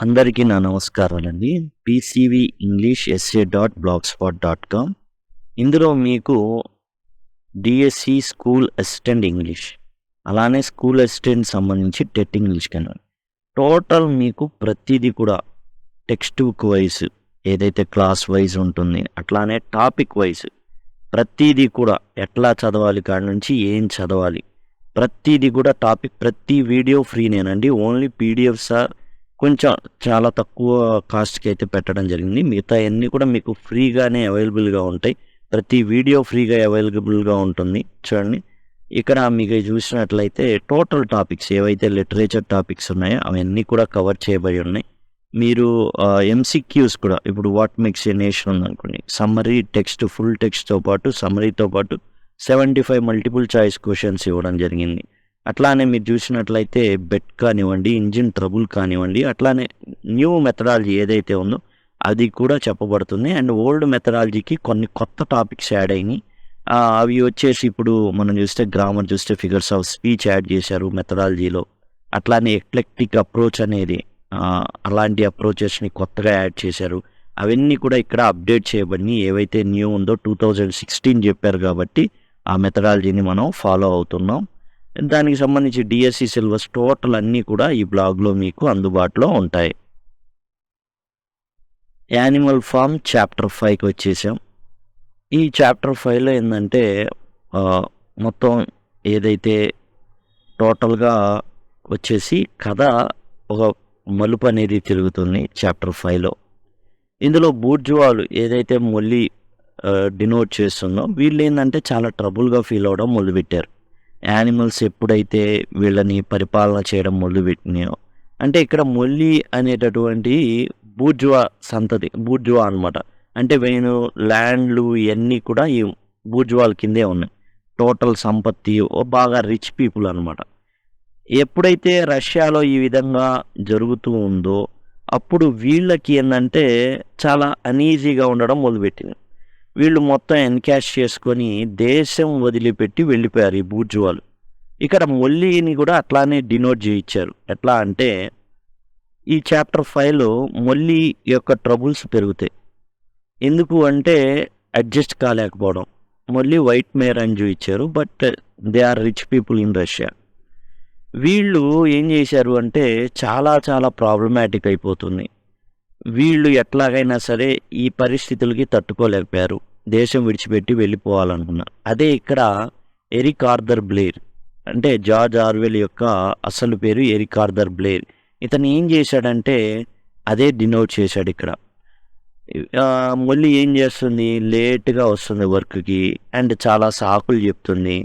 అందరికీ నా నమస్కారాలండి. PCV English SA .blogspot.com. ఇందులో మీకు డిఎస్సి స్కూల్ అసిస్టెంట్ ఇంగ్లీష్, అలానే స్కూల్ అసిస్టెంట్ సంబంధించి టెట్ ఇంగ్లీష్ కన్నా టోటల్ మీకు ప్రతిదీ కూడా టెక్స్ట్ బుక్ వైజ్ ఏదైతే క్లాస్ వైజ్ ఉంటుంది, అట్లానే టాపిక్ వైజ్ ప్రతిదీ కూడా ఎట్లా చదవాలి కాడి నుంచి ఏం చదవాలి ప్రతిదీ కూడా టాపిక్ ప్రతి వీడియో ఫ్రీనేనండి. ఓన్లీ పీడిఎఫ్స్ కొంచెం చాలా తక్కువ కాస్ట్కి అయితే పెట్టడం జరిగింది. మిగతా అన్నీ కూడా మీకు ఫ్రీగానే అవైలబుల్గా ఉంటాయి. ప్రతి వీడియో ఫ్రీగా అవైలబుల్గా ఉంటుంది. చూడండి, ఇక్కడ మీకు చూసినట్లయితే టోటల్ టాపిక్స్ ఏవైతే లిటరేచర్ టాపిక్స్ ఉన్నాయో అవన్నీ కూడా కవర్ చేయబడి ఉన్నాయి. మీరు ఎంసీక్యూస్ కూడా, ఇప్పుడు వాట్ మేక్స్ ఏ నేషన్ ఉందనుకోండి, సమ్మరీ టెక్స్ట్, ఫుల్ టెక్స్ట్తో పాటు సమ్మరీతో పాటు 75 మల్టిపుల్ చాయిస్ క్వశ్చన్స్ ఇవ్వడం జరిగింది. అట్లానే మీరు చూసినట్లయితే బెట్ కానివ్వండి, ఇంజిన్ ట్రబుల్ కానివ్వండి, అట్లానే న్యూ మెథడాలజీ ఏదైతే ఉందో అది కూడా చెప్పబడుతుంది. అండ్ ఓల్డ్ మెథడాలజీకి కొన్ని కొత్త టాపిక్స్ యాడ్ అయినాయి. అవి వచ్చేసి ఇప్పుడు మనం చూస్తే గ్రామర్ చూస్తే ఫిగర్స్ ఆఫ్ స్పీచ్ యాడ్ చేశారు మెథడాలజీలో. అట్లానే ఎక్లెక్టిక్ అప్రోచ్ అనేది అలాంటి అప్రోచెస్ని కొత్తగా యాడ్ చేశారు. అవన్నీ కూడా ఇక్కడ అప్డేట్ చేయబడినాయి. ఏవైతే న్యూ ఉందో 2016 చెప్పారు కాబట్టి ఆ మెథడాలజీని మనం ఫాలో అవుతున్నాం. దానికి సంబంధించి డిఎస్సి సిలబస్ టోటల్ అన్నీ కూడా ఈ బ్లాగ్లో మీకు అందుబాటులో ఉంటాయి. యానిమల్ ఫామ్ చాప్టర్ 5కి వచ్చేసాం. ఈ చాప్టర్ 5లో ఏంటంటే మొత్తం ఏదైతే టోటల్గా వచ్చేసి కథ ఒక మలుపు అనేది తిరుగుతుంది చాప్టర్ 5లో. ఇందులో బూర్జువాలు ఏదైతే మొల్లి డినోట్ చేస్తుందో వీళ్ళు ఏంటంటే చాలా ట్రబుల్గా ఫీల్ అవ్వడం మొదలుపెట్టారు. యానిమల్స్ ఎప్పుడైతే వీళ్ళని పరిపాలన చేయడం మొదలుపెట్టినాయో, అంటే ఇక్కడ మొల్లి అనేటటువంటి బూర్జువా సంతతి, బూర్జువా అనమాట. అంటే వీళ్ళు ల్యాండ్లు ఇవన్నీ కూడా ఈ బూర్జువాల కిందే ఉన్నాయి. టోటల్ సంపత్తి బాగా రిచ్ పీపుల్ అనమాట. ఎప్పుడైతే రష్యాలో ఈ విధంగా జరుగుతూ ఉందో అప్పుడు వీళ్ళకి ఏంటంటే చాలా అనీజీగా ఉండడం మొదలుపెట్టింది. వీళ్ళు మొత్తం ఎన్కాష్ చేసుకొని దేశం వదిలిపెట్టి వెళ్ళిపోయారు ఈ బూర్జువాలు. ఇక్కడ మొల్లిని కూడా అట్లానే డినోట్ చేయించారు. ఎట్లా అంటే ఈ చాప్టర్ 5లో మొల్లి యొక్క ట్రబుల్స్ పెరుగుతాయి. ఎందుకు అంటే అడ్జస్ట్ కాలేకపోవడం. మొల్లి వైట్ మేర్ అని చూపించారు, but they are rich people in Russia. వీళ్ళు ఏం చేశారు అంటే చాలా చాలా ప్రాబ్లమాటిక్ అయిపోతుంది. వీళ్ళు ఎట్లాగైనా సరే ఈ పరిస్థితులకి తట్టుకోలేకపోయారు. దేశం విడిచిపెట్టి వెళ్ళిపోవాలనుకున్నారు. అదే ఇక్కడ ఎరిక్ ఆర్థర్ బ్లేర్, అంటే జార్జ్ ఆర్వెల్ యొక్క అసలు పేరు ఎరిక్ ఆర్థర్ బ్లేర్. ఇతను ఏం చేశాడంటే అదే డినోట్ చేశాడు ఇక్కడ. మళ్ళీ ఏం చేస్తుంది, లేట్గా వస్తుంది వర్క్కి అండ్ చాలా సాకులు చెప్తుంది.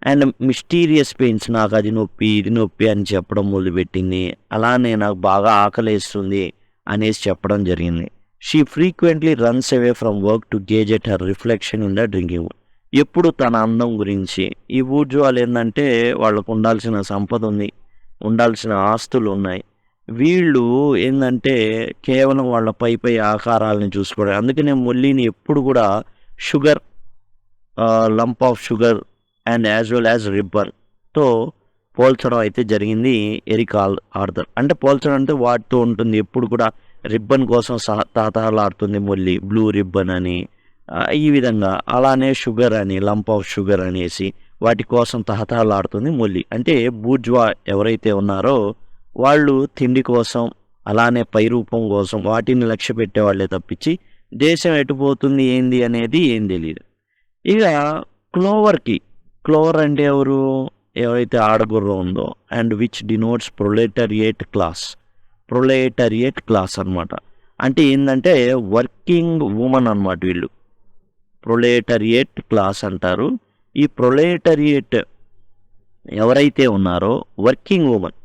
అండ్ మిస్టీరియస్ పెయిన్స్, నాకు అది నొప్పి ఇది నొప్పి అని చెప్పడం మొదలుపెట్టింది. అలానే నాకు బాగా ఆకలేస్తుంది అనేసి చెప్పడం జరిగింది. She frequently runs away from work to gauge at her reflection in the drinking. ఎప్పుడు తన అందం గురించి, ఈ బూర్జువాలు ఏంటంటే వాళ్ళకు ఉండాల్సిన సంపద ఉంది, ఉండాల్సిన ఆస్తులు ఉన్నాయి. వీళ్ళు ఏంటంటే కేవలం వాళ్ళ పై ఆకారాలను చూసుకోవడం. అందుకనే మొల్లిని ఎప్పుడు కూడా sugar, lump of sugar and as well as రిబ్బన్తో పోల్చడం అయితే జరిగింది ఎరిక్ ఆర్థర్. అంటే పోల్చడం అంటే వాటితో ఉంటుంది, ఎప్పుడు కూడా రిబ్బన్ కోసం తాతాలాడుతుంది మొల్లి, బ్లూ రిబ్బన్ అని ఈ విధంగా. అలానే షుగర్ అని, లంప్ ఆఫ్ షుగర్ అనేసి వాటి కోసం తహతహలాడుతుంది మొల్లి. అంటే బూర్జువా ఎవరైతే ఉన్నారో వాళ్ళు తిండి కోసం, అలానే పై రూపం కోసం వాటిని లక్ష్య పెట్టేవాళ్ళే తప్పించి దేశం ఎటుపోతుంది ఏంది అనేది ఏం తెలియదు. ఇక క్లోవర్ అంటే ఎవరు, ఎవరైతే ఆడగుర్రం ఉందో, అండ్ విచ్ డినోట్స్ ప్రొలెటరియట్ క్లాస్ అనమాట. అంటే ఏంటంటే వర్కింగ్ ఉమెన్ అనమాట. వీళ్ళు ప్రొలెటరియట్ క్లాస్ అంటారు. ఈ ప్రొలెటరియట్ ఎవరైతే ఉన్నారో వర్కింగ్ ఉమెన్,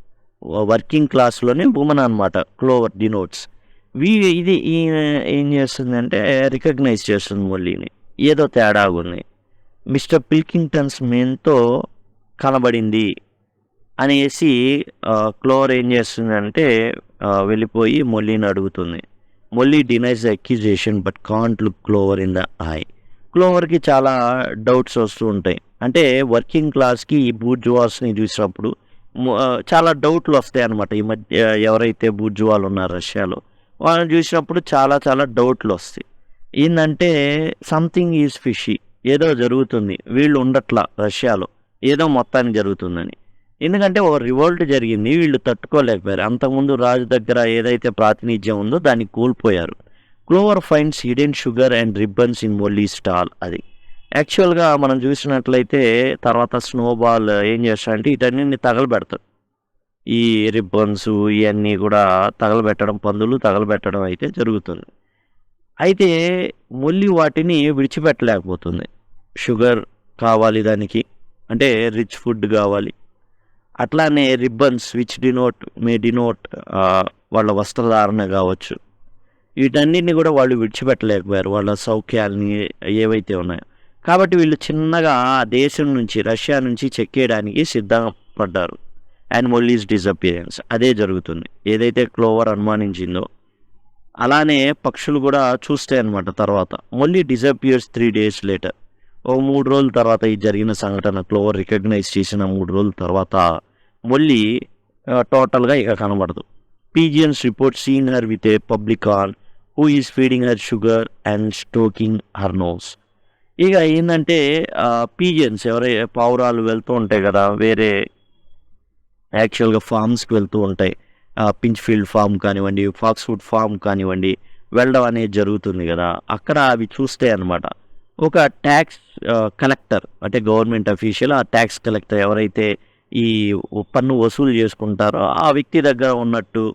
వర్కింగ్ క్లాస్లోనే ఉమెన్ అనమాట క్లోవర్ డినోట్స్. ఇది ఏం చేస్తుందంటే రికగ్నైజ్ చేస్తుంది మొల్లిని, ఏదో తేడాగా ఉంది. మిస్టర్ పిల్కింగ్టన్స్ మెయిన్తో కనబడింది అనేసి క్లోవర్ ఏం చేస్తుందంటే వెళ్ళిపోయి మొల్లిని అడుగుతుంది. Mollie denies the accusation but can't look Clover in the eye. క్లోవర్కి చాలా డౌట్స్ వస్తూ ఉంటాయి. అంటే వర్కింగ్ క్లాస్కి ఈ బూర్జువాస్ని చూసినప్పుడు చాలా డౌట్లు వస్తాయన్నమాట. ఈ మధ్య ఎవరైతే బూర్జువాలు ఉన్నారో రష్యాలో, వాళ్ళని చూసినప్పుడు చాలా చాలా డౌట్లు వస్తాయి. ఏందంటే సంథింగ్ ఈజ్ ఫిషీ, ఏదో జరుగుతుంది, వీళ్ళు ఉండట్లా రష్యాలో, ఏదో మొత్తానికి జరుగుతుందని. ఎందుకంటే ఒక రివోల్ట్ జరిగింది, వీళ్ళు తట్టుకోలేకపోయారు. అంతకుముందు రాజు దగ్గర ఏదైతే ప్రాతినిధ్యం ఉందో దాన్ని కోల్పోయారు. Clover finds hidden sugar and ribbons in Mollie stall. అది యాక్చువల్గా మనం చూసినట్లయితే తర్వాత స్నోబాల్ ఏం చేస్తాడంటే వీటన్నిటిని తగలబెడతాడు. ఈ రిబ్బన్స్ ఇవన్నీ కూడా తగలబెట్టడం, పందులు తగలబెట్టడం అయితే జరుగుతుంది. అయితే మొల్లి వాటిని విడిచిపెట్టలేకపోతుంది. షుగర్ కావాలి దానికి, అంటే రిచ్ ఫుడ్ కావాలి. అట్లానే రిబ్బన్స్ విచ్ డినోట్ వాళ్ళ వస్త్రధారణ కావచ్చు. వీటన్నిటిని కూడా వాళ్ళు విడిచిపెట్టలేకపోయారు, వాళ్ళ సౌఖ్యాలని ఏవైతే ఉన్నాయో. కాబట్టి వీళ్ళు చిన్నగా ఆ దేశం నుంచి, రష్యా నుంచి చెక్కేయడానికి సిద్ధపడ్డారు. అండ్ మొల్లీస్ డిసపియరెన్స్ అదే జరుగుతుంది. ఏదైతే క్లోవర్ అనుమానించిందో అలానే పక్షులు కూడా చూస్తాయి అన్నమాట. తర్వాత మొల్లీ డిసపియర్స్ 3 days later. ఓ 3 రోజుల తర్వాత ఈ జరిగిన సంఘటన క్లోవర్ రికగ్నైజ్ చేసిన 3 రోజుల తర్వాత మొల్లీ టోటల్గా ఇక కనబడదు. Pigeons report seen her with a publican who is feeding her sugar and stroking her nose. ఇక ఏంటంటే పీజియన్స్ ఎవరైతే పావురాలు వెళ్తూ ఉంటాయి కదా, వేరే యాక్చువల్గా ఫామ్స్కి వెళ్తూ ఉంటాయి. పించ్ ఫీల్డ్ ఫామ్ కానివ్వండి, ఫాక్స్వుడ్ ఫామ్ కానివ్వండి, వెళ్ళడం అనేది జరుగుతుంది కదా. అక్కడ అవి చూస్తే అనమాట ఒక ట్యాక్స్ కలెక్టర్, అంటే గవర్నమెంట్ అఫీషియల్, ఆ ట్యాక్స్ కలెక్టర్ ఎవరైతే ఈ పన్ను వసూలు చేసుకుంటారో ఆ వ్యక్తి దగ్గర ఉన్నట్టు,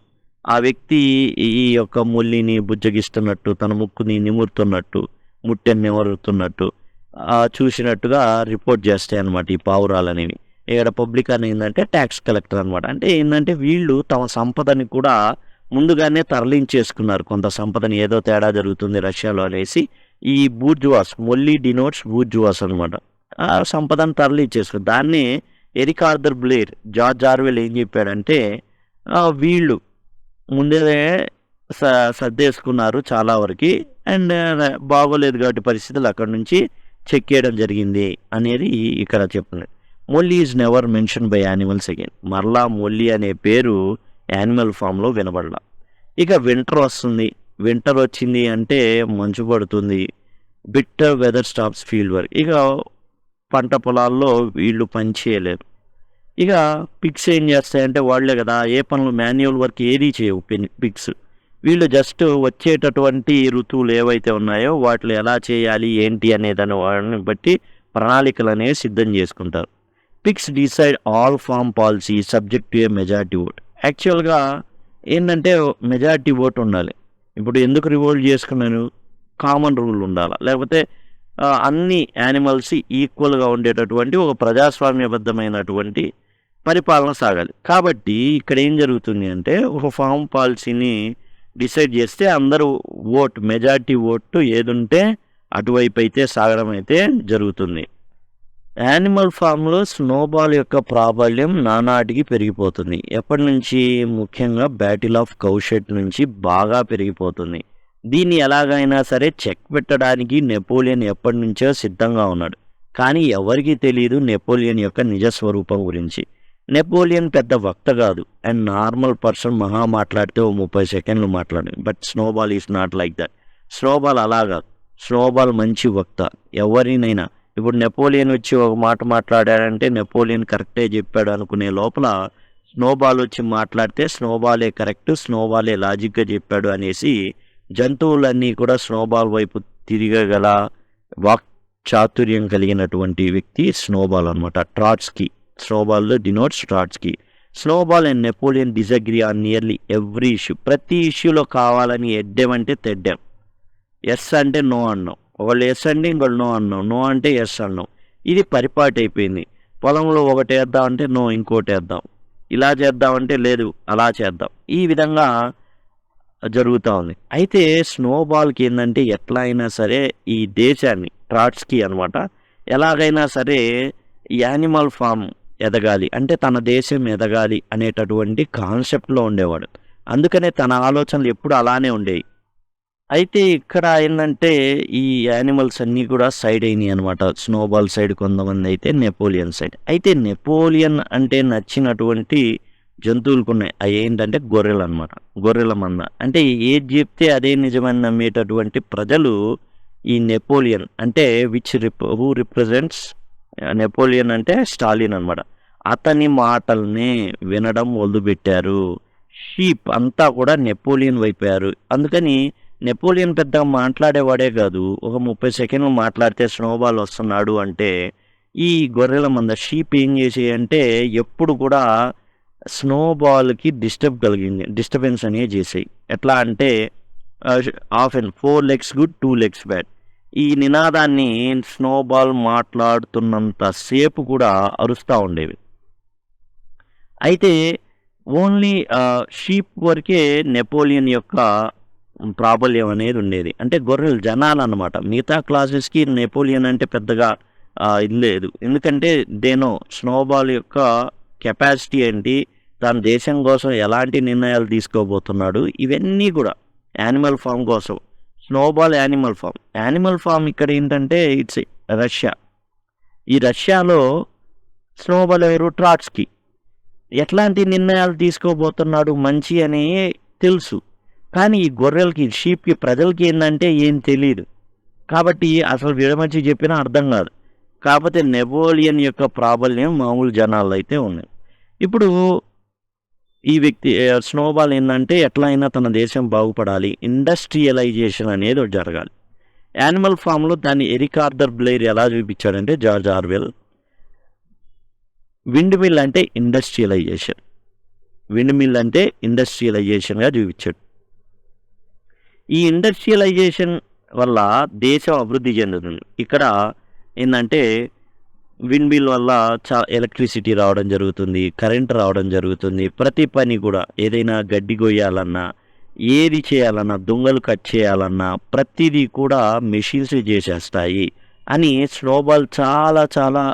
ఆ వ్యక్తి ఈ యొక్క మొల్లిని బుజ్జగిస్తున్నట్టు, తన ముక్కుని నిమురుతున్నట్టు, ముట్టెని నిమురుతున్నట్టు చూసినట్టుగా రిపోర్ట్ చేస్తాయి అన్నమాట ఈ పావురాలు అనేవి. ఇక్కడ పబ్లిక్ అని ఏంటంటే ట్యాక్స్ కలెక్టర్ అనమాట. అంటే ఏంటంటే వీళ్ళు తమ సంపదని కూడా ముందుగానే తరలించేసుకున్నారు. కొంత సంపదని, ఏదో తేడా జరుగుతుంది రష్యాలో అనేసి ఈ బూర్జువాస్, మొల్లీ డినోట్స్ బూర్జువాస్ అనమాట, ఆ సంపదను తరలించేసుకున్నారు. దాన్ని Eric Arthur Blair, George Orwell ఏం చెప్పాడంటే వీళ్ళు ముందే సర్దేసుకున్నారు చాలా వరకు, అండ్ బాగోలేదు కాబట్టి పరిస్థితులు అక్కడి నుంచి చెక్కేయడం జరిగింది అనేది ఇక్కడ చెప్తుంది. Mollie is never mention by animals again. మరలా మొల్లీ అనే పేరు యానిమల్ ఫామ్లో వినబడలా. ఇక వింటర్ వస్తుంది. వింటర్ వచ్చింది అంటే మంచు పడుతుంది. Bitter weather stops field work. ఇక పంట పొలాల్లో వీళ్ళు పని చేయలేరు. ఇక పిగ్స్ ఏం చేస్తాయంటే వాళ్లే కదా, ఏ పనులు మాన్యువల్ వర్క్ ఏదీ చేయవు పిగ్స్. వీళ్ళు జస్ట్ వచ్చేటటువంటి ఋతువులు ఏవైతే ఉన్నాయో వాటిలో ఎలా చేయాలి ఏంటి అనేదాన్ని వాటిని బట్టి ప్రణాళికలు అనేవి సిద్ధం చేసుకుంటారు. Pigs decide all farm policy subject to a majority vote. యాక్చువల్గా ఏంటంటే మెజారిటీ ఓట్ ఉండాలి. ఇప్పుడు ఎందుకు రివోల్ట్ చేసుకున్నాను, కామన్ రూల్ ఉండాలి, లేకపోతే అన్ని యానిమల్స్ ఈక్వల్గా ఉండేటటువంటి ఒక ప్రజాస్వామ్యబద్ధమైనటువంటి పరిపాలన సాగాలి. కాబట్టి ఇక్కడ ఏం జరుగుతుంది అంటే ఒక ఫామ్ పాలసీని డిసైడ్ చేస్తే అందరూ ఓట్, మెజారిటీ ఓటు ఏది ఉంటే అటువైపు అయితే సాగడం అయితే జరుగుతుంది. యానిమల్ ఫామ్లో స్నోబాల్ యొక్క ప్రాబల్యం నానాటికి పెరిగిపోతుంది. ఎప్పటి నుంచి? ముఖ్యంగా బ్యాటిల్ ఆఫ్ కౌషెట్ నుంచి బాగా పెరిగిపోతుంది. దీన్ని ఎలాగైనా సరే చెక్ పెట్టడానికి నెపోలియన్ ఎప్పటి నుంచో సిద్ధంగా ఉన్నాడు. కానీ ఎవరికీ తెలియదు నెపోలియన్ యొక్క నిజస్వరూపం గురించి. నెపోలియన్ పెద్ద వక్త కాదు, అండ్ నార్మల్ పర్సన్ మహా మాట్లాడితే 30 సెకండ్లు మాట్లాడు. But snowball is not like that. Snowball అలా కాదు. స్నోబాల్ మంచి వక్త. ఎవరినైనా ఇప్పుడు నెపోలియన్ వచ్చి ఒక మాట మాట్లాడాడంటే నెపోలియన్ కరెక్టే చెప్పాడు అనుకునే లోపల స్నోబాల్ వచ్చి మాట్లాడితే స్నోబాలే కరెక్ట్, స్నోబాలే లాజిక్గా చెప్పాడు అనేసి జంతువులన్నీ కూడా స్నోబాల్ వైపు తిరగగల వాక్ చాతుర్యం కలిగినటువంటి వ్యక్తి స్నోబాల్ అనమాట. ట్రాట్స్కీ. స్నోబాల్లో denotes Trotsky. Snowball and Napoleon disagree on nearly every issue. ప్రతి ఇష్యూలో కావాలని ఎడ్డెమంటే తెడ్డాం. ఎస్ అంటే నో అన్నాం, ఒకళ్ళు ఎస్ అంటే ఇంకోళ్ళు నో అన్నాం, నో అంటే ఎస్ అన్నాం. ఇది పరిపాటి అయిపోయింది. పొలంలో ఒకటి వేద్దాం అంటే నో ఇంకోటి వేద్దాం, ఇలా చేద్దామంటే లేదు అలా చేద్దాం. ఈ విధంగా జరుగుతూ ఉంది. అయితే స్నోబాల్కి ఏంటంటే ఎట్లా అయినా సరే ఈ దేశాన్ని, ట్రాట్స్కీ అనమాట, ఎలాగైనా సరే యానిమల్ ఫామ్ ఎదగాలి అంటే తన దేశం ఎదగాలి అనేటటువంటి కాన్సెప్ట్లో ఉండేవాడు. అందుకనే తన ఆలోచనలు ఎప్పుడు అలానే ఉండేవి. అయితే ఇక్కడ ఏందంటే ఈ యానిమల్స్ అన్నీ కూడా సైడ్ అయినాయి అనమాట. స్నోబాల్ సైడ్ కొంతమంది అయితే నెపోలియన్ సైడ్. అయితే నెపోలియన్ అంటే నచ్చినటువంటి జంతువులకున్నాయి. అయేంటంటే గొర్రెలనమాట. గొర్రెల మంద. అంటే ఏది చెప్తే అదే నిజమని నమ్మేటటువంటి ప్రజలు ఈ నెపోలియన్ అంటే హూ రిప్రజెంట్స్ నెపోలియన్ అంటే స్టాలిన్ అనమాట. అతని మాటల్ని వినడం మొదలుపెట్టారు. షీప్ అంతా కూడా నెపోలియన్ వైపోయారు. అందుకని నెపోలియన్ పెద్దగా మాట్లాడేవాడే కాదు. ఒక 30 సెకండ్లు మాట్లాడితే స్నోబాల్ వస్తున్నాడు అంటే ఈ గొర్రెల మంద షీప్ ఏం చేసాయంటే ఎప్పుడు కూడా స్నోబాల్కి డిస్టర్బెన్స్ అనేవి చేసాయి. ఎట్లా అంటే ఆఫెన్ 4 లెగ్స్ గుడ్ 2 లెగ్స్ బ్యాడ్. ఈ నినాదాన్ని స్నోబాల్ మాట్లాడుతున్నంత సేపు కూడా అరుస్తూ ఉండేవి. అయితే ఓన్లీ షీప్ వరకే నెపోలియన్ యొక్క ప్రాబల్యం అనేది ఉండేది. అంటే గొర్రెలు జనాలన్నమాట. మిగతా క్లాసెస్‌కి నెపోలియన్ అంటే పెద్దగా ఇది లేదు. ఎందుకంటే స్నోబాల్ యొక్క కెపాసిటీ ఏంటి, తన దేశం కోసం ఎలాంటి నిర్ణయాలు తీసుకోబోతున్నాడు, ఇవన్నీ కూడా యానిమల్ ఫార్మ్ కోసం. Snowball animal farm. Animal farm ఇక్కడ ఏంటంటే ఇట్స్ రష్యా. ఈ రష్యాలో స్నోబాల్ ఎవరు? ట్రాట్స్కీ. ఎట్లాంటి నిర్ణయాలు తీసుకోబోతున్నాడు మంచి అని తెలుసు. కానీ ఈ గొర్రెలకి, షీప్‌కి, ప్రజలకి ఏందంటే ఏం తెలీదు. కాబట్టి అసలు విడమర్చి చెప్పినా అర్థం కాదు. కాకపోతే నెపోలియన్ యొక్క ప్రాబల్యం మామూలు జనాల్లో అయితే ఉంది. ఇప్పుడు ఈ వ్యక్తి స్నోబాల్ ఏందంటే ఎట్లా అయినా తన దేశం బాగుపడాలి, ఇండస్ట్రియలైజేషన్ అనేది ఒకటి జరగాలి. యానిమల్ ఫామ్‌లో దాన్ని ఎరిక్ ఆర్థర్ బ్లెయిర్ ఎలా చూపించాడంటే జార్జ్ ఆర్వెల్, విండ్ మిల్ అంటే ఇండస్ట్రియలైజేషన్. విండ్ మిల్ అంటే ఇండస్ట్రియలైజేషన్‌గా చూపించాడు. ఈ ఇండస్ట్రియలైజేషన్ వల్ల దేశం అభివృద్ధి చెందుతుంది. ఇక్కడ ఏందంటే విండ్ మిల్ వల్ల ఎలక్ట్రిసిటీ రావడం జరుగుతుంది, కరెంట్ రావడం జరుగుతుంది. ప్రతి పని కూడా ఏదైనా గడ్డి కొయ్యాలన్నా, ఏది చేయాలన్నా, దుంగలు కట్ చేయాలన్నా ప్రతిదీ కూడా మెషిన్స్ చేసేస్తాయి అని స్నోబాల్ చాలా చాలా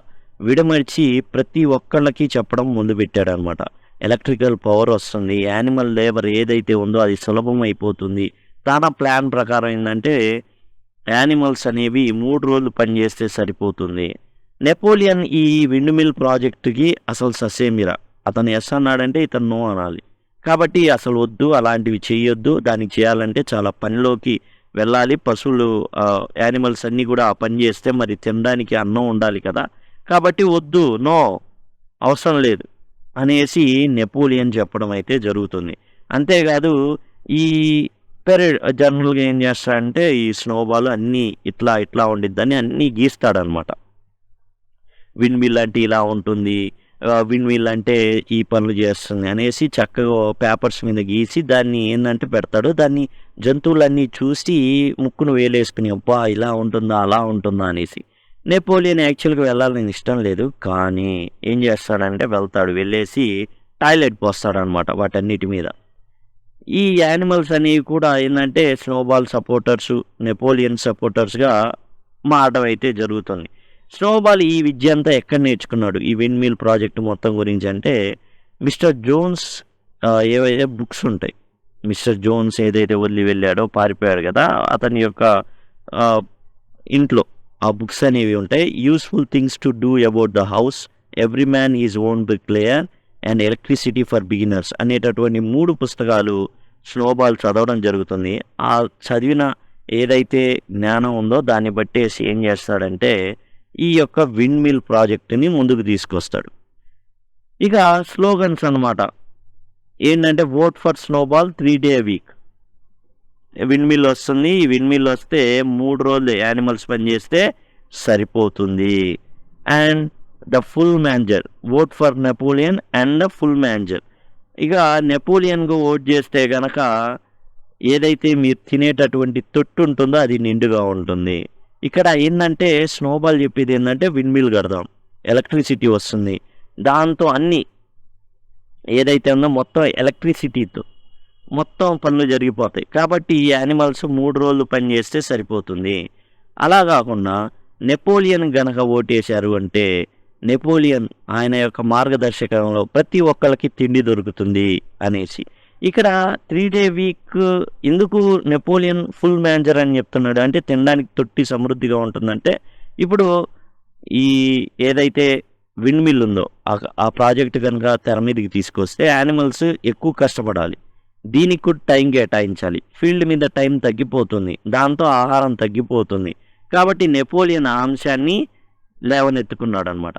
విడమర్చి ప్రతి ఒక్కళ్ళకి చెప్పడం మొదలుపెట్టాడనమాట. ఎలక్ట్రికల్ పవర్ వస్తుంది, యానిమల్ లేబర్ ఏదైతే ఉందో అది సులభం అయిపోతుంది. తన ప్లాన్ ప్రకారం ఏంటంటే యానిమల్స్ అనేవి 3 రోజులు పనిచేస్తే సరిపోతుంది. నెపోలియన్ ఈ విండ్ మిల్ ప్రాజెక్టుకి అసలు ససేమిరా. అతను ఎస్ అన్నాడంటే ఇతను నో అనాలి. కాబట్టి అసలు వద్దు, అలాంటివి చేయొద్దు, దానికి చేయాలంటే చాలా పనిలోకి వెళ్ళాలి. పశువులు యానిమల్స్ అన్నీ కూడా ఆ పని చేస్తే మరి తినడానికి అన్నం ఉండాలి కదా, కాబట్టి వద్దు, నో, అవసరం లేదు అనేసి నెపోలియన్ చెప్పడం అయితే జరుగుతుంది. అంతేకాదు ఈ పెరేడ్ జనరల్గా ఏం చేస్తాడంటే ఈ స్నోబాల్ అన్నీ ఇట్లా ఇట్లా ఉండిద్దని అన్నీ గీస్తాడనమాట. విండ్ మిల్ అంటే ఇలా ఉంటుంది, విండ్ మిల్ అంటే ఈ పనులు చేస్తుంది అనేసి చక్కగా పేపర్స్ మీద గీసి దాన్ని ఏంటంటే పెడతాడు. దాన్ని జంతువులన్నీ చూసి ముక్కును వేలేసుకుని అబ్బా ఇలా ఉంటుందా అలా ఉంటుందా అనేసి. నెపోలియన్ యాక్చువల్గా వెళ్ళాలని ఇష్టం లేదు, కానీ ఏం చేస్తాడంటే వెళ్తాడు, వెళ్ళేసి టాయిలెట్ పోస్తాడనమాట వాటన్నిటి మీద. ఈ యానిమల్స్ అనేవి కూడా ఏంటంటే స్నోబాల్ సపోర్టర్సు, నెపోలియన్ సపోర్టర్స్గా మారడం అయితే జరుగుతుంది. స్నోబాల్ ఈ విద్య అంతా ఎక్కడ నేర్చుకున్నాడు ఈ విండ్ మిల్ ప్రాజెక్ట్ మొత్తం గురించి అంటే మిస్టర్ జోన్స్ ఏవైతే బుక్స్ ఉంటాయి, మిస్టర్ జోన్స్ ఏదైతే వదిలి వెళ్ళాడో, పారిపోయాడు కదా, అతని యొక్క ఇంట్లో ఆ బుక్స్ అనేవి ఉంటాయి. Useful things to do about the house, every man is own బ్రిక్లేయర్ and electricity for beginners అనేటటువంటి 3 పుస్తకాలు స్నోబాల్ చదవడం జరుగుతుంది. ఆ చదివిన ఏదైతే జ్ఞానం ఉందో దాన్ని బట్టేసి ఏం చేస్తాడంటే ఈ యొక్క విండ్ మిల్ ప్రాజెక్టుని ముందుకు తీసుకొస్తాడు. ఇక స్లోగన్స్ అన్నమాట ఏంటంటే vote for Snowball 3 day week. Windmill వస్తుంది, ఈ విండ్ మిల్ వస్తే 3 రోజులు యానిమల్స్ పనిచేస్తే సరిపోతుంది. And the full manager, vote for Napoleon and the full manager. ఇక నెపోలియన్కు ఓట్ చేస్తే గనక ఏదైతే మీరు తినేటటువంటి తొట్టు ఉంటుందో అది నిండుగా ఉంటుంది. ఇక్కడ ఏంటంటే స్నోబాల్ చెప్పేది ఏంటంటే విండ్ మిల్ కడదాం, ఎలక్ట్రిసిటీ వస్తుంది, దాంతో అన్నీ ఏదైతే ఉందో మొత్తం ఎలక్ట్రిసిటీతో మొత్తం పనులు జరిగిపోతాయి. కాబట్టి ఈ యానిమల్స్ 3 రోజులు పనిచేస్తే సరిపోతుంది. అలా కాకుండా నెపోలియన్ గనక ఓటేశారు అంటే నెపోలియన్ ఆయన యొక్క మార్గదర్శకంలో ప్రతి ఒక్కరికి తిండి దొరుకుతుంది అనేసి. ఇక్కడ 3 డే వీక్ ఎందుకు నెపోలియన్ ఫుల్ మేనేజర్ అని చెప్తున్నాడు అంటే తినడానికి తొట్టి సమృద్ధిగా ఉంటుందంటే ఇప్పుడు ఈ ఏదైతే విండ్ మిల్ ఉందో ఆ ప్రాజెక్ట్ కనుక తెర మీదకి తీసుకొస్తే యానిమల్స్ ఎక్కువ కష్టపడాలి, దీనికి కూడా టైం కేటాయించాలి, ఫీల్డ్ మీద టైం తగ్గిపోతుంది, దాంతో ఆహారం తగ్గిపోతుంది. కాబట్టి నెపోలియన్ ఆ అంశాన్ని లేవనెత్తుకున్నాడు అనమాట.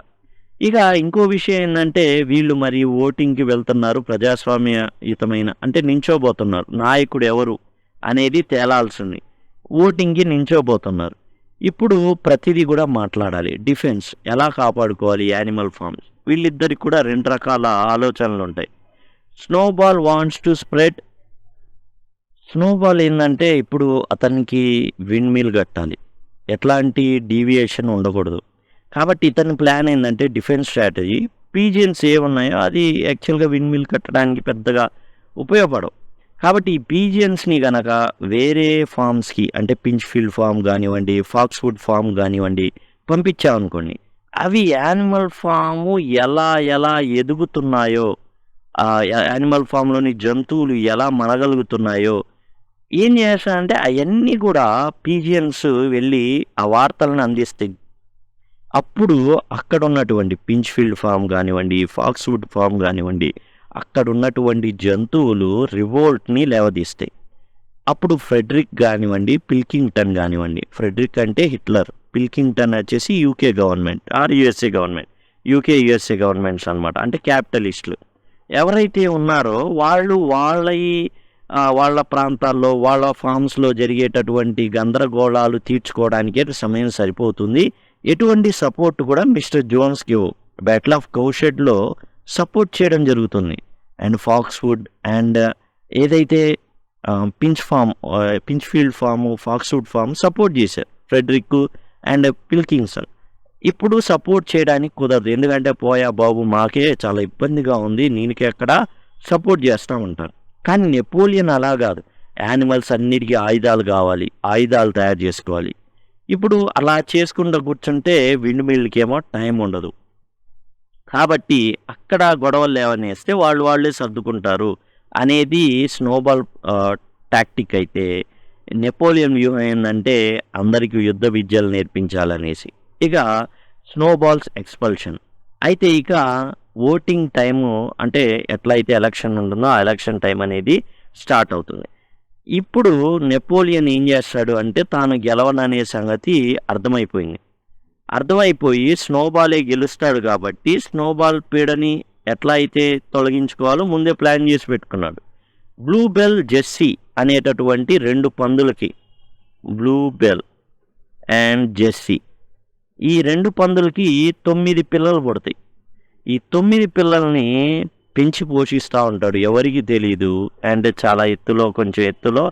ఇక ఇంకో విషయం ఏంటంటే వీళ్ళు మరి ఓటింగ్కి వెళ్తున్నారు, ప్రజాస్వామ్యయుతమైన అంటే నించోబోతున్నారు, నాయకుడు ఎవరు అనేది తేలాల్సింది, ఓటింగ్కి నించోబోతున్నారు. ఇప్పుడు ప్రతిదీ కూడా మాట్లాడాలి, డిఫెన్స్ ఎలా కాపాడుకోవాలి యానిమల్ ఫార్మ్స్, వీళ్ళిద్దరికి కూడా 2 రకాల ఆలోచనలు ఉంటాయి. Snowball wants to spread. Snowball ఏంటంటే ఇప్పుడు అతనికి విండ్ మిల్ కట్టాలి, ఎట్లాంటి డీవియేషన్ ఉండకూడదు. కాబట్టి ఇతని ప్లాన్ ఏంటంటే డిఫెన్స్ స్ట్రాటజీ, పీజియన్స్ ఏమున్నాయో అది యాక్చువల్గా విండ్ మిల్ కట్టడానికి పెద్దగా ఉపయోగపడవు. కాబట్టి ఈ పీజియన్స్ని కనుక వేరే ఫామ్స్కి అంటే పించ్ఫీల్డ్ ఫామ్ కానివ్వండి, ఫాక్స్వుడ్ ఫామ్ కానివ్వండి పంపించామనుకోండి, అవి యానిమల్ ఫాము ఎలా ఎదుగుతున్నాయో, ఆ యానిమల్ ఫామ్లోని జంతువులు ఎలా మనగలుగుతున్నాయో ఏం చేస్తారంటే అవన్నీ కూడా పీజియన్స్ వెళ్ళి ఆ వార్తలను అందిస్తాయి. అప్పుడు అక్కడ ఉన్నటువంటి పించ్ఫీల్డ్ ఫామ్ కానివ్వండి, ఫాక్స్వుడ్ ఫామ్ కానివ్వండి, అక్కడ ఉన్నటువంటి జంతువులు రివోల్ట్ని లేవదీస్తాయి. అప్పుడు ఫ్రెడరిక్ కానివ్వండి, పిల్కింగ్టన్ కానివ్వండి, ఫ్రెడరిక్ అంటే హిట్లర్, పిల్కింగ్టన్ వచ్చేసి UK government are USA government, UK USA governments అనమాట, అంటే క్యాపిటలిస్టులు ఎవరైతే ఉన్నారో వాళ్ళు వాళ్ళ ప్రాంతాల్లో వాళ్ళ ఫామ్స్లో జరిగేటటువంటి గందరగోళాలు తీర్చుకోవడానికే సమయం సరిపోతుంది. ఎటువంటి సపోర్ట్ కూడా మిస్టర్ జోన్స్కి బ్యాటిల్ ఆఫ్ కౌషెడ్లో సపోర్ట్ చేయడం జరుగుతుంది. అండ్ ఫాక్స్వుడ్ అండ్ ఏదైతే పించ్ఫీల్డ్ ఫాము, ఫాక్స్వుడ్ ఫామ్ సపోర్ట్ చేశారు ఫ్రెడరిక్ అండ్ పిల్కింగ్సన్. ఇప్పుడు సపోర్ట్ చేయడానికి కుదరదు, ఎందుకంటే పోయా బాబు మాకే చాలా ఇబ్బందిగా ఉంది, నేనకి ఎక్కడ సపోర్ట్ చేస్తామంటారు. కానీ నెపోలియన్ అలా కాదు, యానిమల్స్ అన్నిటికీ ఆయుధాలు కావాలి, ఆయుధాలు తయారు చేసుకోవాలి. ఇప్పుడు అలా చేసుకుంటూ కూర్చుంటే విండ్ మిల్కి ఏమో టైం ఉండదు. కాబట్టి అక్కడ గొడవలు లేవనేస్తే వాళ్ళే సర్దుకుంటారు అనేది స్నోబాల్ టాక్టిక్. అయితే నెపోలియన్ వ్యూహం ఏంటంటే అందరికీ యుద్ధ విద్యలు నేర్పించాలనేసి. ఇక స్నోబాల్స్ ఎక్స్పల్షన్. అయితే ఇక ఓటింగ్ టైము అంటే ఎట్లయితే ఎలక్షన్ ఉంటుందో ఆ ఎలక్షన్ టైం అనేది స్టార్ట్ అవుతుంది. ఇప్పుడు నెపోలియన్ ఏం చేస్తాడు అంటే తాను గెలవననే సంగతి అర్థమైపోయి స్నోబాలే గెలుస్తాడు కాబట్టి స్నోబాల్ పీడని ఎట్లా అయితే తొలగించుకోవాలో ముందే ప్లాన్ చేసి పెట్టుకున్నాడు. బ్లూబెల్ జెస్సీ అనేటటువంటి 2 పందులకి, బ్లూబెల్ అండ్ జెస్సీ, ఈ 2 పందులకి 9 పిల్లలు పుడతాయి. ఈ 9 పిల్లల్ని పెంచి పోషిస్తూ ఉంటాడు, ఎవరికి తెలీదు. అండ్ చాలా కొంచెం ఎత్తులో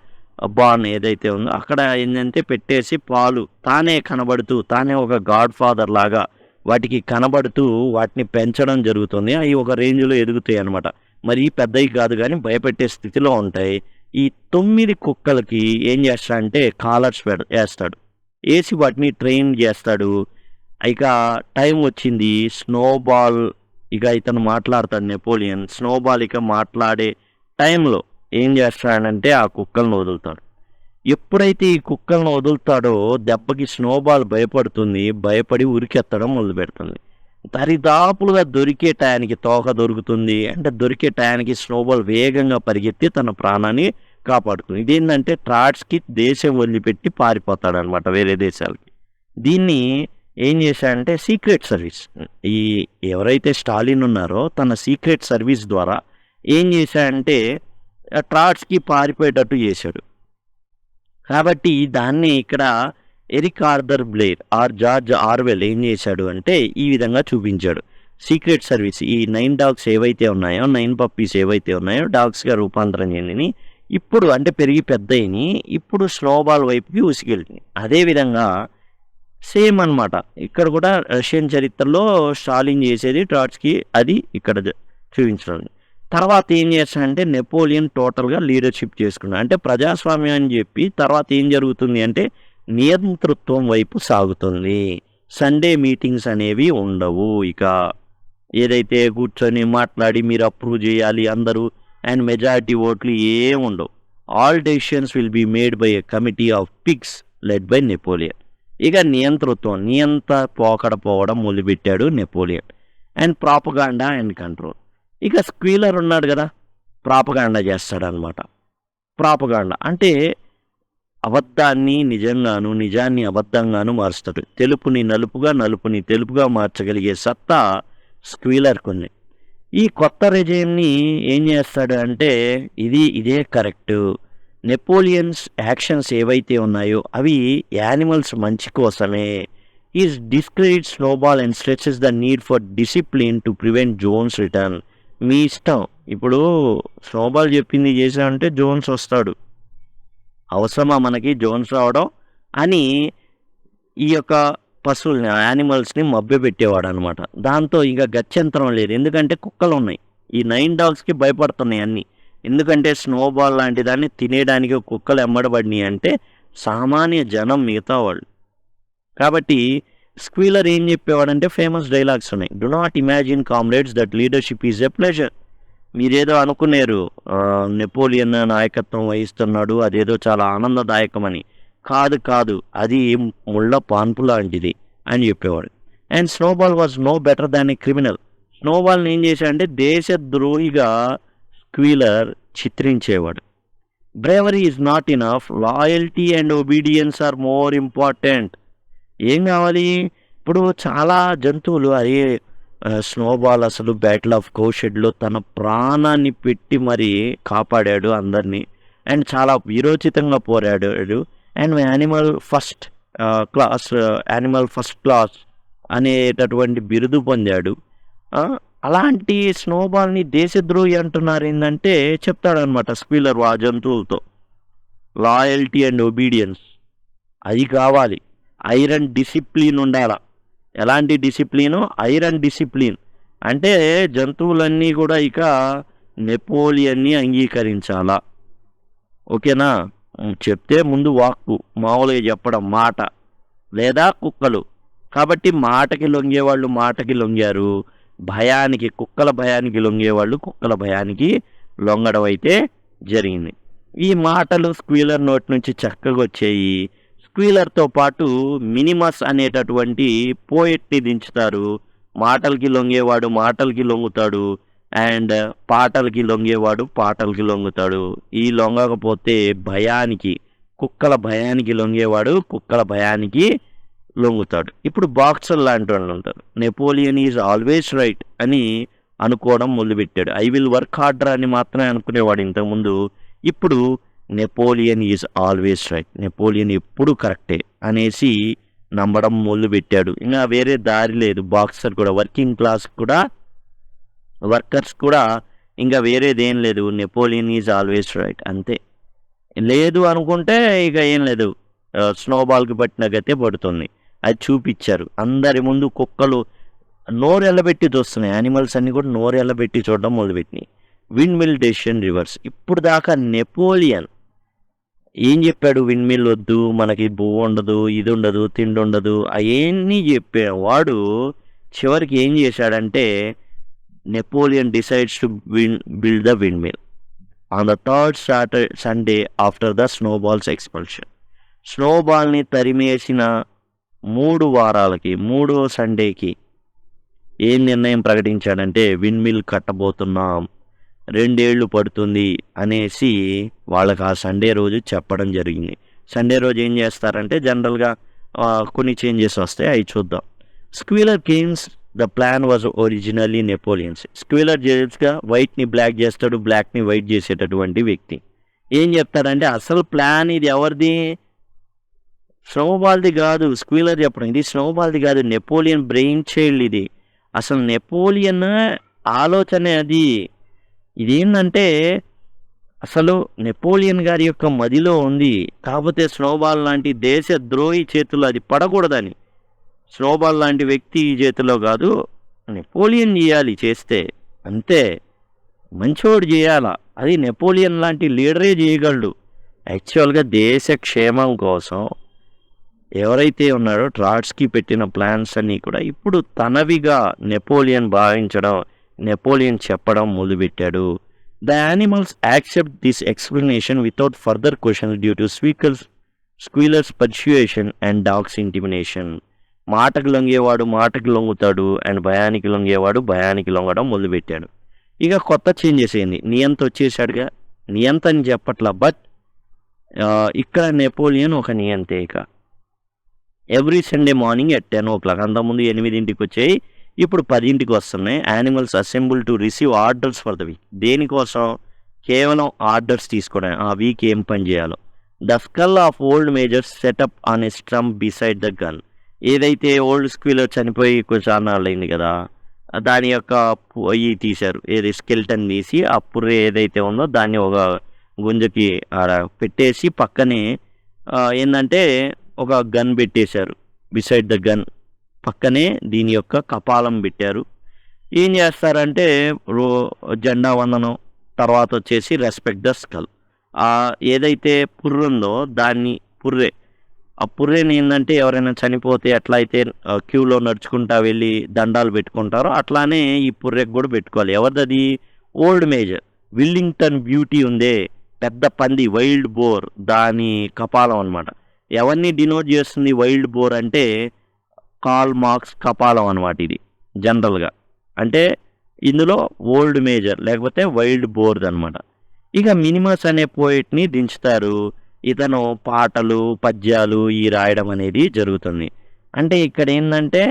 బాన్ ఏదైతే ఉందో అక్కడ ఏంటంటే పెట్టేసి పాలు తానే కనబడుతూ, తానే ఒక గాడ్ ఫాదర్ లాగా వాటికి కనబడుతూ వాటిని పెంచడం జరుగుతుంది. అవి ఒక రేంజ్లో ఎదుగుతాయి అనమాట, మరి పెద్దవి కాదు కానీ భయపెట్టే స్థితిలో ఉంటాయి. ఈ 9 కుక్కలకి ఏం చేస్తాడంటే కాలర్స్ వేస్తాడు, వేసి వాటిని ట్రైన్ చేస్తాడు. ఇక టైం వచ్చింది, స్నోబాల్ ఇక ఇతను మాట్లాడతాడు నెపోలియన్. స్నోబాల్ ఇక మాట్లాడే టైంలో ఏం చేస్తాడంటే ఆ కుక్కలను వదులుతాడు. ఎప్పుడైతే ఈ కుక్కలను వదులుతాడో దెబ్బకి స్నోబాల్ భయపడి ఉరికెత్తడం మొదలు పెడుతుంది. దరిదాపులుగా దొరికే టయానికి తోక దొరుకుతుంది. అంటే దొరికే టయానికి స్నోబాల్ వేగంగా పరిగెత్తి తన ప్రాణాన్ని కాపాడుతుంది. ఇదేంటంటే ట్రాట్స్కి దేశం వదిలిపెట్టి పారిపోతాడనమాట వేరే దేశాలకి. దీన్ని ఏం చేశాడంటే సీక్రెట్ సర్వీస్, ఈ ఎవరైతే స్టాలిన్ ఉన్నారో తన సీక్రెట్ సర్వీస్ ద్వారా ఏం చేశాడంటే ట్రాట్స్కి పారిపోయేటట్టు చేశాడు. కాబట్టి దాన్ని ఇక్కడ Eric Arthur Blair or George Orwell ఏం చేశాడు అంటే ఈ విధంగా చూపించాడు. సీక్రెట్ సర్వీస్ ఈ 9 డాగ్స్ ఏవైతే ఉన్నాయో, 9 పప్పీస్ ఏవైతే ఉన్నాయో డాగ్స్గా రూపాంతరం చెందిని ఇప్పుడు అంటే పెరిగి పెద్దయిని ఇప్పుడు స్నోబాల్ వైపుకి ఉసికెళ్తుంది. అదేవిధంగా సేమ్ అనమాట ఇక్కడ కూడా రష్యన్ చరిత్రలో స్టాలిన్ చేసేది ట్రాట్స్కి అది ఇక్కడ చూపించడం. తర్వాత ఏం చేస్తాడంటే నెపోలియన్ టోటల్గా లీడర్షిప్ చేసుకున్నాడు. అంటే ప్రజాస్వామ్యం అని చెప్పి తర్వాత ఏం జరుగుతుంది అంటే నియంతృత్వం వైపు సాగుతుంది. సండే మీటింగ్స్ అనేవి ఉండవు. ఇక ఏదైతే కూర్చొని మాట్లాడి మీరు అప్రూవ్ చేయాలి, అందరూ అండ్ మెజారిటీ ఓట్లు ఏముండవు. All decisions will be made by a committee of pigs led by Napoleon. ఇక నియంత పోకడపోవడం మొదలుపెట్టాడు Napoleon. And propaganda and control. ఇక స్క్వీలర్ ఉన్నాడు కదా, ప్రాపగాండా చేస్తాడనమాట. ప్రాపగాండా అంటే అబద్ధాన్ని నిజంగాను, నిజాన్ని అబద్ధంగాను మారుస్తాడు. తెలుపుని నలుపుగా, నలుపుని తెలుపుగా మార్చగలిగే సత్తా స్క్వీలర్కు ఉంది. ఈ కొత్త రెజైమ్ని ఏం చేస్తాడు అంటే ఇదే కరెక్ట్. నెపోలియన్స్ యాక్షన్స్ ఏవైతే ఉన్నాయో అవి యానిమల్స్ మంచి కోసమే. Is discredit Snowball and stretches the need for discipline to prevent Jones return. మీ ఇష్టం. ఇప్పుడు స్నోబాల్ చెప్పింది చేశాడంటే జోన్స్ వస్తాడు. అవసరమా మనకి జోన్స్ రావడం అని ఈ యొక్క పశువుల్ని, యానిమల్స్ని మభ్యపెట్టేవాడు అనమాట. దాంతో ఇక గత్యంతరం లేదు. ఎందుకంటే కుక్కలు ఉన్నాయి. ఈ 9 డాగ్స్కి భయపడుతున్నాయి అన్నీ. ఎందుకంటే స్నోబాల్ లాంటి దాన్ని తినేయడానికి కుక్కలు ఎమ్మడబడినాయి అంటే సామాన్య జనం మిగతా వాళ్ళు. కాబట్టి స్క్వీలర్ ఏం చెప్పేవాడంటే ఫేమస్ డైలాగ్స్ ఉన్నాయి. Do not imagine comrades that leadership is a pleasure. మీరేదో అనుకున్నారు నెపోలియన్ నాయకత్వం వహిస్తున్నాడు, అదేదో చాలా ఆనందదాయకమని. కాదు, అది ముళ్ళ పాన్పు లాంటిది అని చెప్పేవాడు. And Snowball was no better than a criminal. స్నోబాల్ని ఏం చేశాడంటే దేశద్రోహిగా స్క్వీలర్ చిత్రించేవాడు. Bravery is not enough, loyalty and obedience are more important. ఏం కావాలి? ఇప్పుడు చాలా జంతువులు స్నోబాల్ అసలు బ్యాటిల్ ఆఫ్ కౌషెడ్లో తన ప్రాణాన్ని పెట్టి మరి కాపాడాడు అందరినీ. అండ్ చాలా వీరోచితంగా పోరాడాడు. అండ్ యానిమల్ ఫస్ట్ క్లాస్ అనేటటువంటి బిరుదు పొందాడు. అలాంటి స్నోబాల్ని దేశద్రోహి అంటున్నారు ఏంటంటే చెప్తాడనమాట స్క్వీలర్ ఆ జంతువులతో. లాయల్టీ అండ్ ఒబీడియన్స్ అది కావాలి. ఐరన్ డిసిప్లిన్ ఉండాల. ఎలాంటి డిసిప్లిను? Iron discipline. అంటే జంతువులన్నీ కూడా ఇక నెపోలియన్ని అంగీకరించాలా. ఓకేనా? చెప్తే ముందు వాక్కు, మామూలుగా చెప్పడం మాట, లేదా కుక్కలు. కాబట్టి మాటకి లొంగేవాళ్ళు మాటకి లొంగారు, కుక్కల భయానికి లొంగేవాళ్ళు కుక్కల భయానికి లొంగడం అయితే జరిగింది. ఈ మాటలు స్క్వీలర్ నోటి నుంచి చక్కగా వచ్చాయి. స్క్వీలర్తో పాటు మినిమస్ అనేటటువంటి పోయెట్ని దించుతారు. మాటలకి లొంగేవాడు మాటలకి లొంగుతాడు, అండ్ పాటలకి లొంగేవాడు పాటలకి లొంగుతాడు. ఈ లొంగకపోతే కుక్కల భయానికి లొంగేవాడు కుక్కల భయానికి లొంగుతాడు. ఇప్పుడు బాక్సర్ లాంటి వాళ్ళు ఉంటారు. నెపోలియన్ ఈజ్ ఆల్వేస్ రైట్ అని అనుకోవడం మొదలుపెట్టాడు. ఐ విల్ వర్క్ హార్డర్ అని మాత్రమే అనుకునేవాడు ఇంతకుముందు. ఇప్పుడు Napoleon is always right, Napoleon ఎప్పుడు కరెక్టే అనేసి నమ్మడం మొదలుపెట్టాడు. ఇంకా వేరే దారి లేదు. బాక్సర్ కూడా, వర్కింగ్ క్లాస్ కూడా, వర్కర్స్ కూడా ఇంకా వేరేదేం లేదు. నెపోలియన్ ఈజ్ ఆల్వేస్ రైట్ అంతే. లేదు అనుకుంటే ఇక ఏం లేదు, స్నోబాల్కి పట్టిన గతే పడుతుంది. అది చూపించారు అందరి ముందు. కుక్కలు నోరు ఎల్లబెట్టి చూస్తున్నాయి. యానిమల్స్ అన్నీ కూడా నోరు ఎల్లబెట్టి చూడడం మొదలుపెట్టినాయి. Windmill decision reverse. ఇప్పుడు దాకా నెపోలియన్ ఏం చెప్పాడు? విండ్ మిల్ వద్దు, మనకి భూమి ఉండదు, ఇది ఉండదు, తిండి ఉండదు, అవన్నీ చెప్పేవాడు చివరికి ఏం చేశాడంటే Napoleon decides to build the windmill on the third Sunday after the Snowball's expulsion. స్నోబాల్ని తరిమేసిన 3 వారాలకి 3వ సండేకి ఏం నిర్ణయం ప్రకటించాడంటే విండ్ మిల్ కట్టబోతున్నాం, 2 ఏళ్ళు పడుతుంది అనేసి వాళ్ళకి ఆ సండే రోజు చెప్పడం జరిగింది. సండే రోజు ఏం చేస్తారంటే జనరల్గా కొన్ని చేంజెస్ వస్తాయి, అవి చూద్దాం. Squealer claims the plan was originally Napoleon's. Squealer జెల్స్గా వైట్ని బ్లాక్ చేస్తాడు, బ్లాక్ని వైట్ చేసేటటువంటి వ్యక్తి. ఏం చెప్తాడంటే అసలు ప్లాన్ ఇది ఎవరిది? స్నోబాల్ది కాదు. స్క్వీలర్ చెప్పడం ఇది స్నోబాల్ది కాదు, నెపోలియన్ బ్రెయిన్ చైల్డ్ ఇది. అసలు నెపోలియన్ ఆలోచనే అది. ఇదేంటంటే అసలు నెపోలియన్ గారి యొక్క మదిలో ఉంది. కాకపోతే స్నోబాల్ లాంటి దేశద్రోహి చేతుల్లో అది పడకూడదని. స్నోబాల్ లాంటి వ్యక్తి చేతిలో కాదు, నెపోలియన్ చేయాలి. చేస్తే అంతే, మంచోడు చేయాలా. అది నెపోలియన్ లాంటి లీడరే చేయగలడు. యాక్చువల్గా దేశ క్షేమం కోసం ఎవరైతే ఉన్నారో ట్రాట్స్కీ పెట్టిన ప్లాన్స్ అన్నీ కూడా ఇప్పుడు తనవిగా నెపోలియన్ భావించడం, నెపోలియన్ చెప్పడం మొదలుపెట్టాడు. The animals accept this explanation without further question due to Squealer's persuasion and dogs intimidation. మాటకు లొంగేవాడు మాటకు లొంగుతాడు అండ్ భయానికి లొంగేవాడు భయానికి లొంగడం మొదలుపెట్టాడు. ఇక కొత్త చేంజెస్ ఏంది, నియంత వచ్చేసాడుగా. నియంత అని చెప్పట్లా, బట్ ఇక్కడ నెపోలియన్ ఒక నియంతే. ఇక every Sunday morning at 10 o'clock, అంతకుముందు 8ంటికి వచ్చాయి, ఇప్పుడు 10ంటికి వస్తున్నాయి. Animals assemble to receive orders for the week. దేనికోసం? కేవలం ఆర్డర్స్ తీసుకోవడం, ఆ వీక్ ఏం పని చేయాలో. The skull of old Major's set up on a stump beside the gun. ఏదైతే ఓల్డ్ స్క్వీలర్ చనిపోయి కొంచెం అన్నాళ్ళు అయింది కదా, దాని యొక్క పొయ్యి తీశారు, ఏది స్కెల్టన్ తీసి ఆ పుర్రె ఏదైతే ఉందో దాన్ని ఒక గుంజకి ఆడ పెట్టేసి పక్కనే ఏంటంటే ఒక గన్ పెట్టేశారు. బిసైడ్ ద గన్ పక్కనే దీని యొక్క కపాలం పెట్టారు. ఏం చేస్తారంటే జెండా వందనం, తర్వాత వచ్చేసి రెస్పెక్ట్ ద స్కల్. ఏదైతే పుర్రె ఉందో దాన్ని ఆ పుర్రెని ఏంటంటే ఎవరైనా చనిపోతే ఎట్లా అయితే క్యూలో నడుచుకుంటా వెళ్ళి దండాలు పెట్టుకుంటారో అట్లానే ఈ పుర్రెకి కూడా పెట్టుకోవాలి. ఎవరిది? ఓల్డ్ మేజర్ విల్లింగ్టన్ బ్యూటీ ఉందే, పెద్ద పంది, వైల్డ్ బోర్, దాని కపాలం అనమాట. ఎవరిని డినోట్ చేస్తుంది వైల్డ్ బోర్ అంటే? కాల్ మార్క్స్ కపాలం అనమాట ఇది జనరల్గా. అంటే ఇందులో ఓల్డ్ మేజర్ లేకపోతే వైల్డ్ బోర్ది అనమాట. ఇక మినిమస్ అనే పోయిట్ని దించుతారు. ఇతను పాటలు పద్యాలు రాయడం అనేది జరుగుతుంది. అంటే ఇక్కడ ఏంటంటే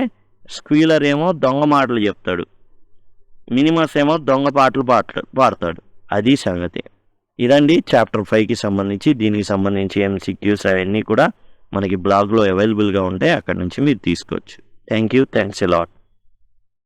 స్క్వీలర్ ఏమో దొంగ మాటలు చెప్తాడు, మినిమస్ ఏమో దొంగ పాటలు పాడతాడు. అది సంగతి. ఇదండి చాప్టర్ 5కి సంబంధించి. దీనికి సంబంధించి MCQs అవన్నీ కూడా మనకి బ్లాగ్లో అవైలబుల్గా ఉంటాయి, అక్కడ నుంచి మీరు తీసుకోవచ్చు. Thanks a lot.